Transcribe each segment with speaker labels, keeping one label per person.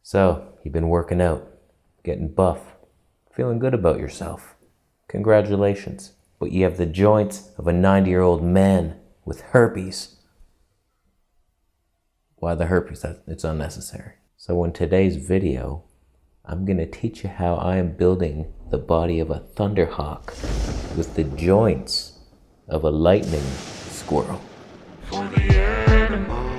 Speaker 1: So, you've been working out, getting buff, feeling good about yourself. Congratulations. But you have the joints of a 90-year-old man with herpes. Why the herpes? It's unnecessary. So in today's video, I'm going to teach you how I am building the body of a thunderhawk with the joints of a lightning squirrel.
Speaker 2: For the animals.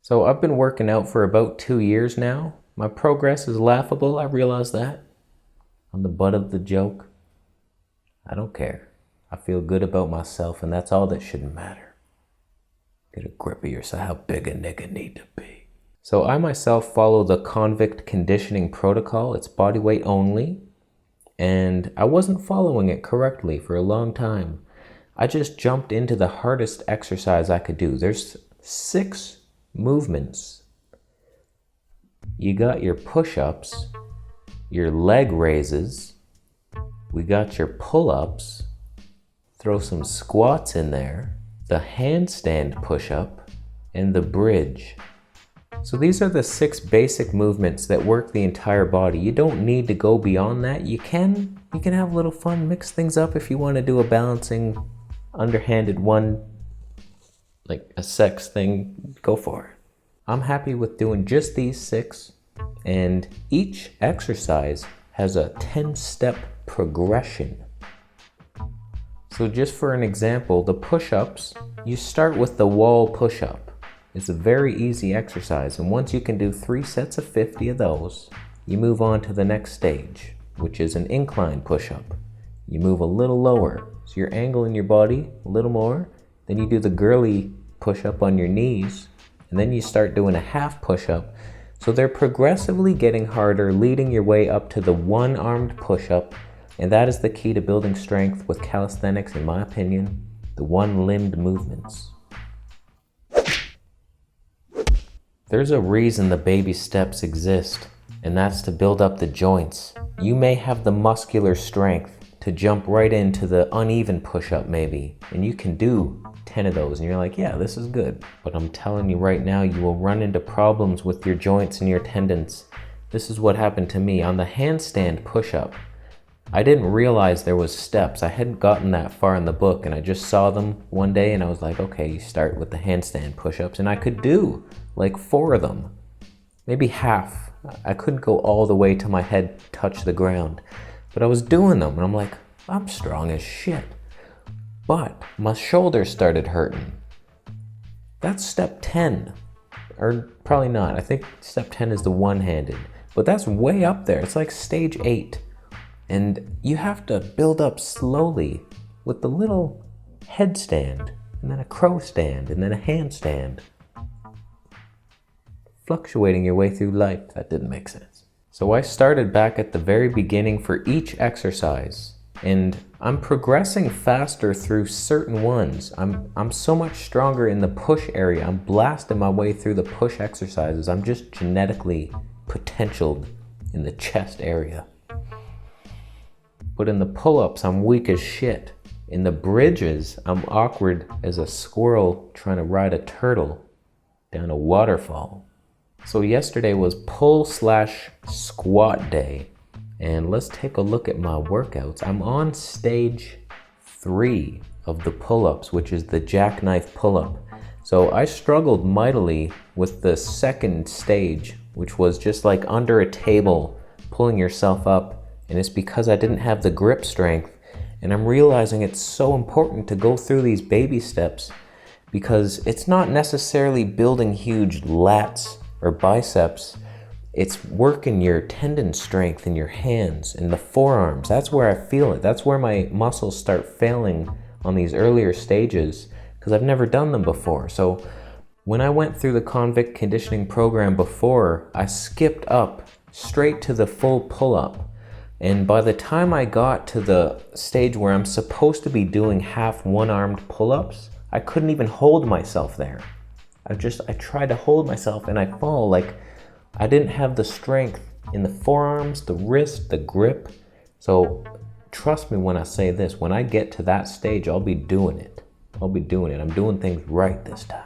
Speaker 1: So I've been working out for about 2 years now. My progress is laughable, I realize that. I'm the butt of the joke. I don't care. I feel good about myself, and that's all that should matter. Get a grip of yourself, how big a nigga need to be. So I myself follow the Convict Conditioning protocol. It's body weight only. And I wasn't following it correctly for a long time. I just jumped into the hardest exercise I could do. There's 6 movements. You got your push-ups, your leg raises, we got your pull-ups, throw some squats in there, the handstand push-up, and the bridge. So these are the 6 basic movements that work the entire body. You don't need to go beyond that. You can have a little fun, mix things up if you want to do a balancing, underhanded one, like a sex thing, go for it. I'm happy with doing just these 6, and each exercise has a 10-step progression. So just for an example, the push-ups, you start with the wall push-up. It's a very easy exercise, and once you can do 3 sets of 50 of those, you move on to the next stage, which is an incline push-up. You move a little lower, so you're angling your body a little more, then you do the girly push-up on your knees, and then you start doing a half push-up. So they're progressively getting harder, leading your way up to the one-armed push-up, and that is the key to building strength with calisthenics, in my opinion, the one-limbed movements. There's a reason the baby steps exist, and that's to build up the joints. You may have the muscular strength to jump right into the uneven push-up maybe, and you can do 10 of those, and you're like, yeah, this is good. But I'm telling you right now, you will run into problems with your joints and your tendons. This is what happened to me on the handstand push-up. I didn't realize there was steps. I hadn't gotten that far in the book, and I just saw them one day, and I was like, okay, you start with the handstand push-ups, and I could do like 4 of them, maybe half. I couldn't go all the way till my head touched the ground, but I was doing them, and I'm like, I'm strong as shit. But my shoulders started hurting. That's step 10, or probably not. I think step 10 is the one-handed, but that's way up there. It's like stage 8. And you have to build up slowly with the little headstand, and then a crow stand, and then a handstand. Fluctuating your way through life. That didn't make sense. So I started back at the very beginning for each exercise, and I'm progressing faster through certain ones. I'm so much stronger in the push area. I'm blasting my way through the push exercises. I'm just genetically potentialed in the chest area. But in the pull-ups, I'm weak as shit. In the bridges, I'm awkward as a squirrel trying to ride a turtle down a waterfall. So yesterday was pull/squat day, and let's take a look at my workouts. I'm on stage 3 of the pull-ups, which is the jackknife pull-up. So I struggled mightily with the second stage, which was just like under a table, pulling yourself up. And it's because I didn't have the grip strength. And I'm realizing it's so important to go through these baby steps, because it's not necessarily building huge lats or biceps. It's working your tendon strength in your hands and the forearms. That's where I feel it. That's where my muscles start failing on these earlier stages, because I've never done them before. So when I went through the Convict Conditioning program before, I skipped up straight to the full pull-up. And by the time I got to the stage where I'm supposed to be doing half one-armed pull-ups, I couldn't even hold myself there. I tried to hold myself and I fall. Like, I didn't have the strength in the forearms, the wrist, the grip. So trust me when I say this, when I get to that stage, I'll be doing it. I'll be doing it. I'm doing things right this time.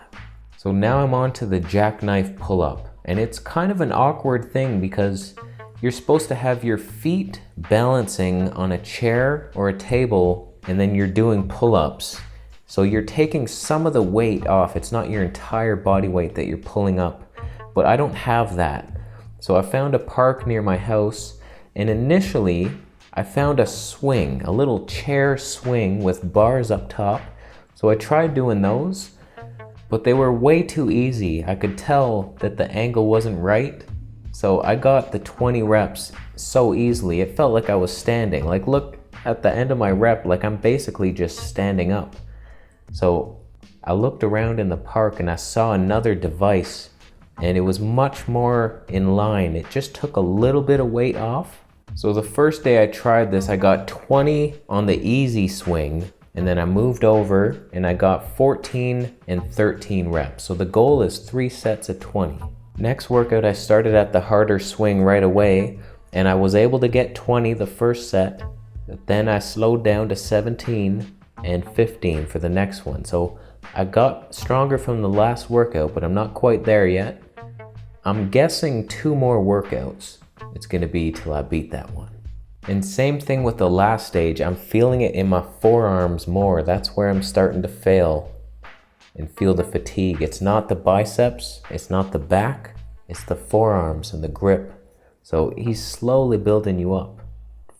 Speaker 1: So now I'm on to the jackknife pull-up. And it's kind of an awkward thing because you're supposed to have your feet balancing on a chair or a table, and then you're doing pull-ups. So you're taking some of the weight off. It's not your entire body weight that you're pulling up, but I don't have that. So I found a park near my house, and initially I found a swing, a little chair swing with bars up top. So I tried doing those, but they were way too easy. I could tell that the angle wasn't right. So I got the 20 reps so easily. It felt like I was standing. Like, look at the end of my rep, like I'm basically just standing up. So I looked around in the park and I saw another device, and it was much more in line. It just took a little bit of weight off. So the first day I tried this, I got 20 on the easy swing, and then I moved over and I got 14 and 13 reps. So the goal is 3 sets of 20. Next workout, I started at the harder swing right away, and I was able to get 20 the first set, but then I slowed down to 17 and 15 for the next one. So I got stronger from the last workout, but I'm not quite there yet. I'm guessing 2 more workouts it's gonna be till I beat that one. And same thing with the last stage. I'm feeling it in my forearms more. That's where I'm starting to fail and feel the fatigue. It's not the biceps, it's not the back, it's the forearms and the grip. So he's slowly building you up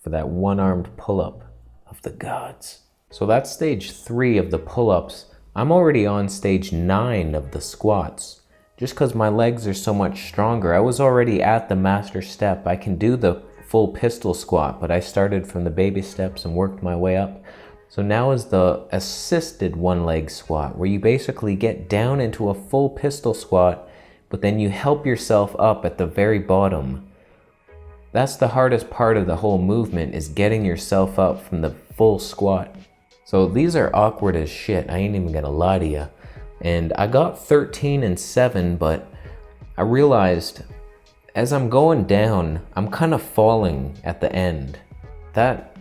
Speaker 1: for that one-armed pull-up of the gods. So that's stage 3 of the pull-ups. I'm already on stage 9 of the squats. Just because my legs are so much stronger. I was already at the master step. I can do the full pistol squat, but I started from the baby steps and worked my way up. So now is the assisted one-leg squat, where you basically get down into a full pistol squat, but then you help yourself up at the very bottom. That's the hardest part of the whole movement, is getting yourself up from the full squat. So these are awkward as shit. I ain't even gonna lie to you. And I got 13 and 7, but I realized as I'm going down, I'm kind of falling at the end. That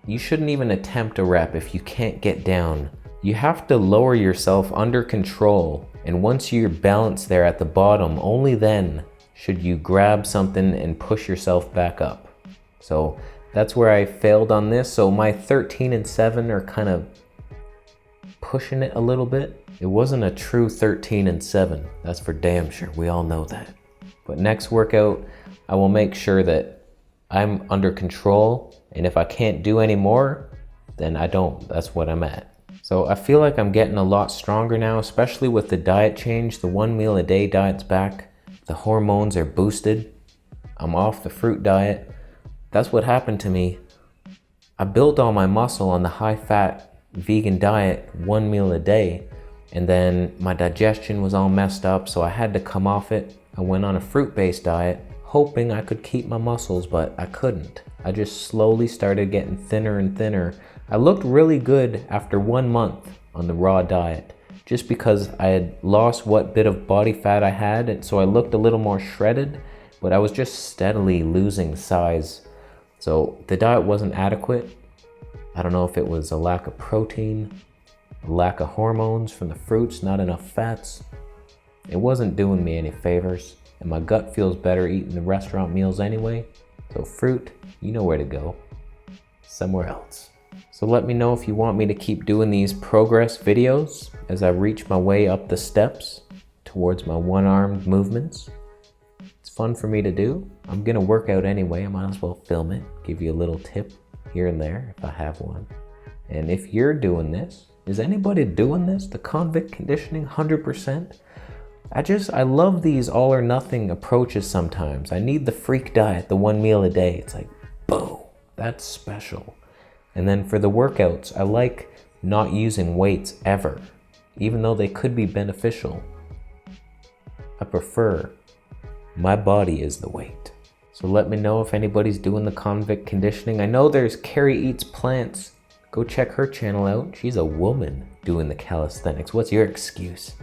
Speaker 1: you shouldn't even attempt a rep if you can't get down. You have to lower yourself under control, and once you're balanced there at the bottom, only then should you grab something and push yourself back up. So that's where I failed on this. So my 13 and 7 are kind of pushing it a little bit. It wasn't a true 13 and 7, that's for damn sure, we all know that. But next workout, I will make sure that I'm under control, and if I can't do any more, then I don't, that's what I'm at. So I feel like I'm getting a lot stronger now, especially with the diet change. The 1 meal a day diet's back, the hormones are boosted, I'm off the fruit diet. That's what happened to me. I built all my muscle on the high-fat vegan diet, 1 meal a day, and then my digestion was all messed up, so I had to come off it. I went on a fruit-based diet, hoping I could keep my muscles, but I couldn't. I just slowly started getting thinner and thinner. I looked really good after 1 month on the raw diet, just because I had lost what bit of body fat I had, and so I looked a little more shredded, but I was just steadily losing size. So the diet wasn't adequate. I don't know if it was a lack of protein, a lack of hormones from the fruits, not enough fats. It wasn't doing me any favors, and my gut feels better eating the restaurant meals anyway. So fruit, you know where to go. Somewhere else. So let me know if you want me to keep doing these progress videos as I reach my way up the steps towards my one-armed movements. It's fun for me to do. I'm gonna work out anyway, I might as well film it, give you a little tip here and there if I have one. And if you're doing this, is anybody doing this? The Convict Conditioning 100%? I love these all or nothing approaches sometimes. I need the freak diet, the 1 meal a day. It's like, boom, that's special. And then for the workouts, I like not using weights ever, even though they could be beneficial. I prefer my body is the weight. So let me know if anybody's doing the Convict Conditioning. I know there's Carrie Eats Plants. Go check her channel out. She's a woman doing the calisthenics. What's your excuse?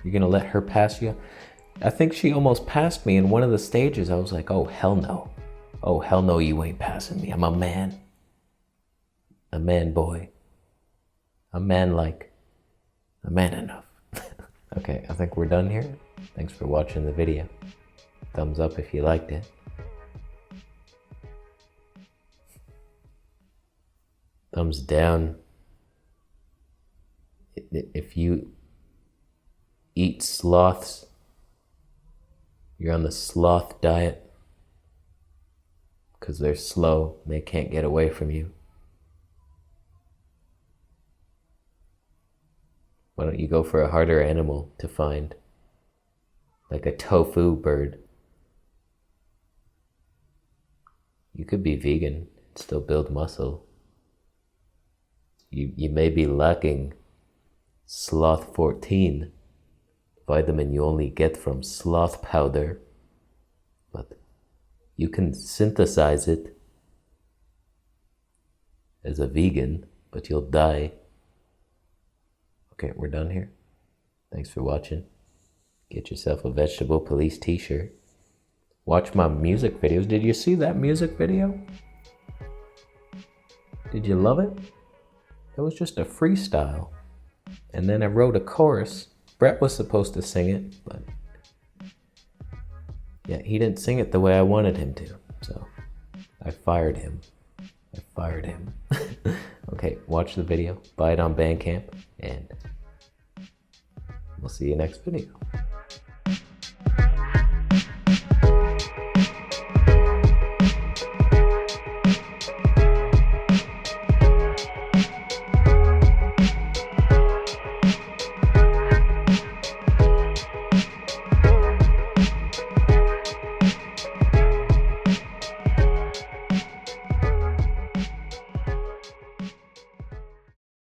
Speaker 1: You're gonna let her pass you? I think she almost passed me in one of the stages. I was like, oh, hell no. Oh, hell no, you ain't passing me. I'm a man. A man boy. A man like. I'm man enough. Okay, I think we're done here. Thanks for watching the video. Thumbs up if you liked it. Thumbs down if you eat sloths. You're on the sloth diet because they're slow and they can't get away from you. Why don't you go for a harder animal to find, like a tofu bird? You could be vegan and still build muscle. You may be lacking sloth 14, vitamin you only get from sloth powder, but you can synthesize it as a vegan, but you'll die. Okay, we're done here. Thanks for watching. Get yourself a Vegetable Police t-shirt. Watch my music videos. Did you see that music video? Did you love it? It was just a freestyle. And then I wrote a chorus. Brett was supposed to sing it, but yeah, he didn't sing it the way I wanted him to. So I fired him. Okay, watch the video, buy it on Bandcamp, and we'll see you next video.